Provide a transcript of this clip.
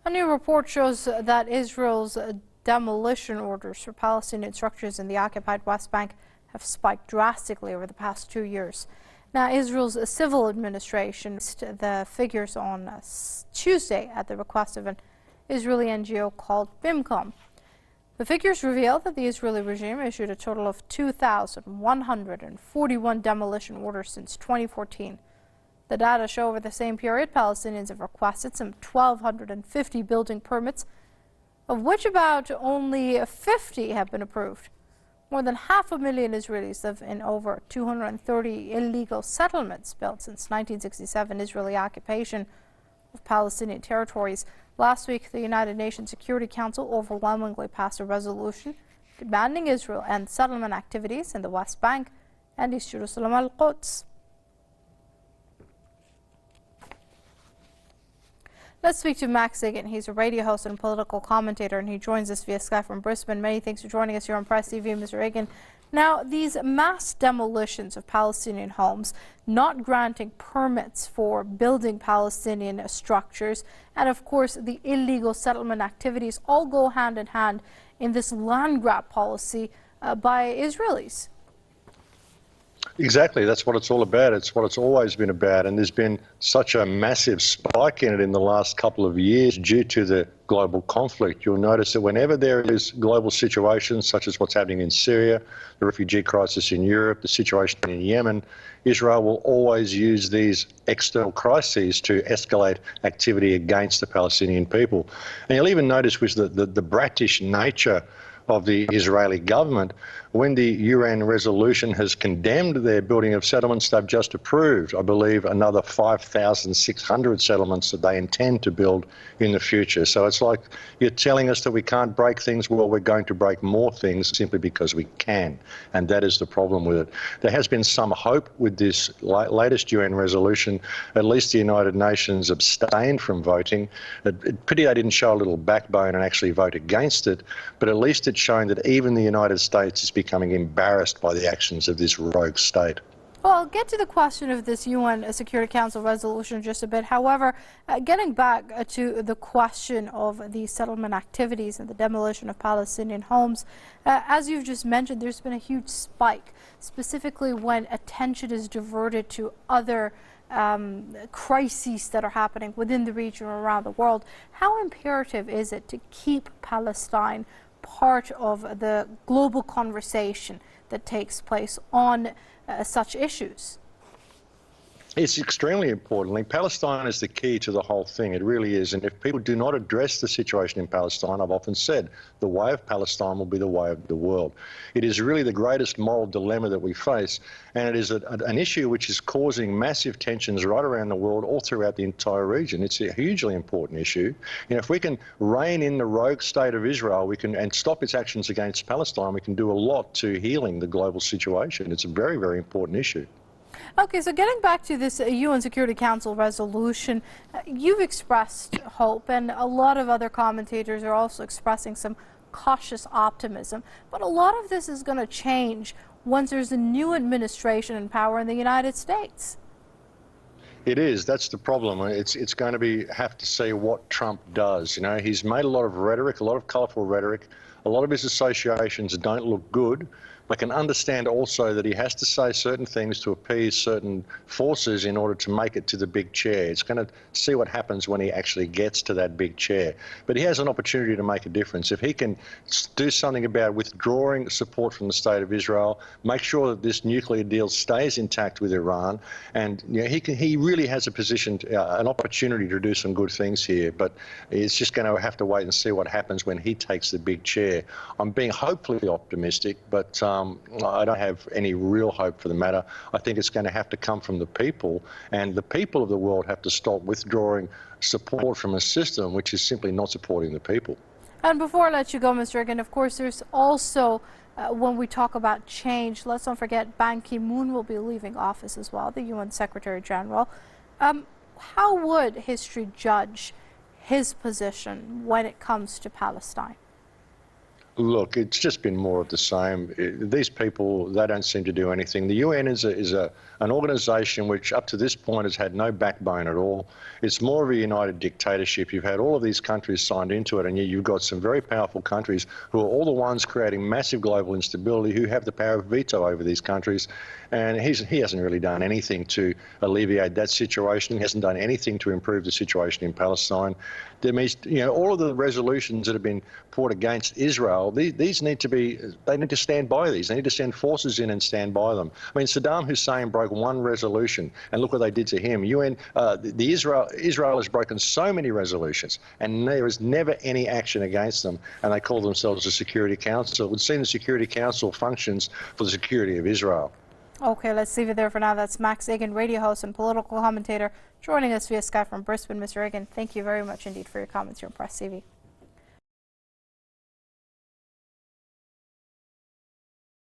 A new report shows that Israel's demolition orders for Palestinian structures in the occupied West Bank have spiked drastically over the past 2 years. Now, Israel's civil administration released the figures on Tuesday at the request of an Israeli NGO called BIMCOM. The figures reveal that the Israeli regime issued a total of 2,141 demolition orders since 2014. The data show over the same period, Palestinians have requested some 1,250 building permits, of which about only 50 have been approved. More than 500,000 Israelis live in over 230 illegal settlements built since 1967 Israeli occupation of Palestinian territories. Last week, the United Nations Security Council overwhelmingly passed a resolution demanding Israel end settlement activities in the West Bank and East Jerusalem al-Quds. Let's speak to Max Igan. He's a radio host and political commentator, and he joins us via Skype from Brisbane. Many thanks for joining us here on PressTV, Mr. Igan. Now, these mass demolitions of Palestinian homes, not granting permits for building Palestinian structures, and of course the illegal settlement activities all go hand in hand in this land grab policy by Israelis. Exactly, that's what it's all about. It's what it's always been about, and there's been such a massive spike in it in the last couple of years due to the global conflict. You'll notice that whenever there is global situations such as what's happening in Syria, the refugee crisis in Europe, the situation in Yemen, Israel will always use these external crises to escalate activity against the Palestinian people. And you'll even notice with the bratish nature of the Israeli government, when the UN resolution has condemned their building of settlements, they've just approved, I believe, another 5,600 settlements that they intend to build in the future. So it's like you're telling us that we can't break things. Well, we're going to break more things simply because we can, and that is the problem with it. There has been some hope with this latest UN resolution. At least the United Nations abstained from voting. Pity they didn't show a little backbone and actually vote against it, but at least it's showing that even the United States is becoming embarrassed by the actions of this rogue state. Well, I'll get to the question of this UN Security Council resolution in just a bit. However, getting back to the question of the settlement activities and the demolition of Palestinian homes, as you've just mentioned, there's been a huge spike, specifically when attention is diverted to other crises that are happening within the region or around the world. How imperative is it to keep Palestine part of the global conversation that takes place on such issues? It's extremely important. Like, Palestine is the key to the whole thing. It really is. And if people do not address the situation in Palestine, I've often said, the way of Palestine will be the way of the world. It is really the greatest moral dilemma that we face. And it is an issue which is causing massive tensions right around the world, all throughout the entire region. It's a hugely important issue. If we can rein in the rogue state of Israel, and stop its actions against Palestine, we can do a lot to healing the global situation. It's a very, very important issue. Okay, so getting back to this UN Security Council resolution, you've expressed hope, and a lot of other commentators are also expressing some cautious optimism. But a lot of this is going to change once there's a new administration in power in the United States. It is. That's the problem. It's going to have to see what Trump does. He's made a lot of rhetoric, a lot of colourful rhetoric. A lot of his associations don't look good. I can understand also that he has to say certain things to appease certain forces in order to make it to the big chair. It's going to see what happens when he actually gets to that big chair. But he has an opportunity to make a difference. If he can do something about withdrawing support from the State of Israel, make sure that this nuclear deal stays intact with Iran, and he really has a position, an opportunity to do some good things here. But it's just going to have to wait and see what happens when he takes the big chair. I'm being hopefully optimistic, but I don't have any real hope for the matter. I think it's going to have to come from the people, and the people of the world have to stop withdrawing support from a system which is simply not supporting the people. And before I let you go, Mr. Igan, of course, there's also, when we talk about change, let's not forget Ban Ki-moon will be leaving office as well, the UN Secretary General. How would history judge his position when it comes to Palestine? Look, it's just been more of the same. These people, they don't seem to do anything. The UN is an organisation which up to this point has had no backbone at all. It's more of a united dictatorship. You've had all of these countries signed into it, and yet you've got some very powerful countries who are all the ones creating massive global instability, who have the power of veto over these countries. And he hasn't really done anything to alleviate that situation. He hasn't done anything to improve the situation in Palestine. There means, all of the resolutions that have been poured against Israel, these need to be, they need to stand by these. They need to send forces in and stand by them. I mean, Saddam Hussein broke one resolution, and look what they did to him. Israel has broken so many resolutions, and there is never any action against them, and they call themselves the Security Council. It would seem the Security Council functions for the security of Israel. Okay, let's leave it there for now. That's Max Igan, radio host and political commentator, joining us via Skype from Brisbane. Mr. Igan, thank you very much indeed for your comments here on Press TV.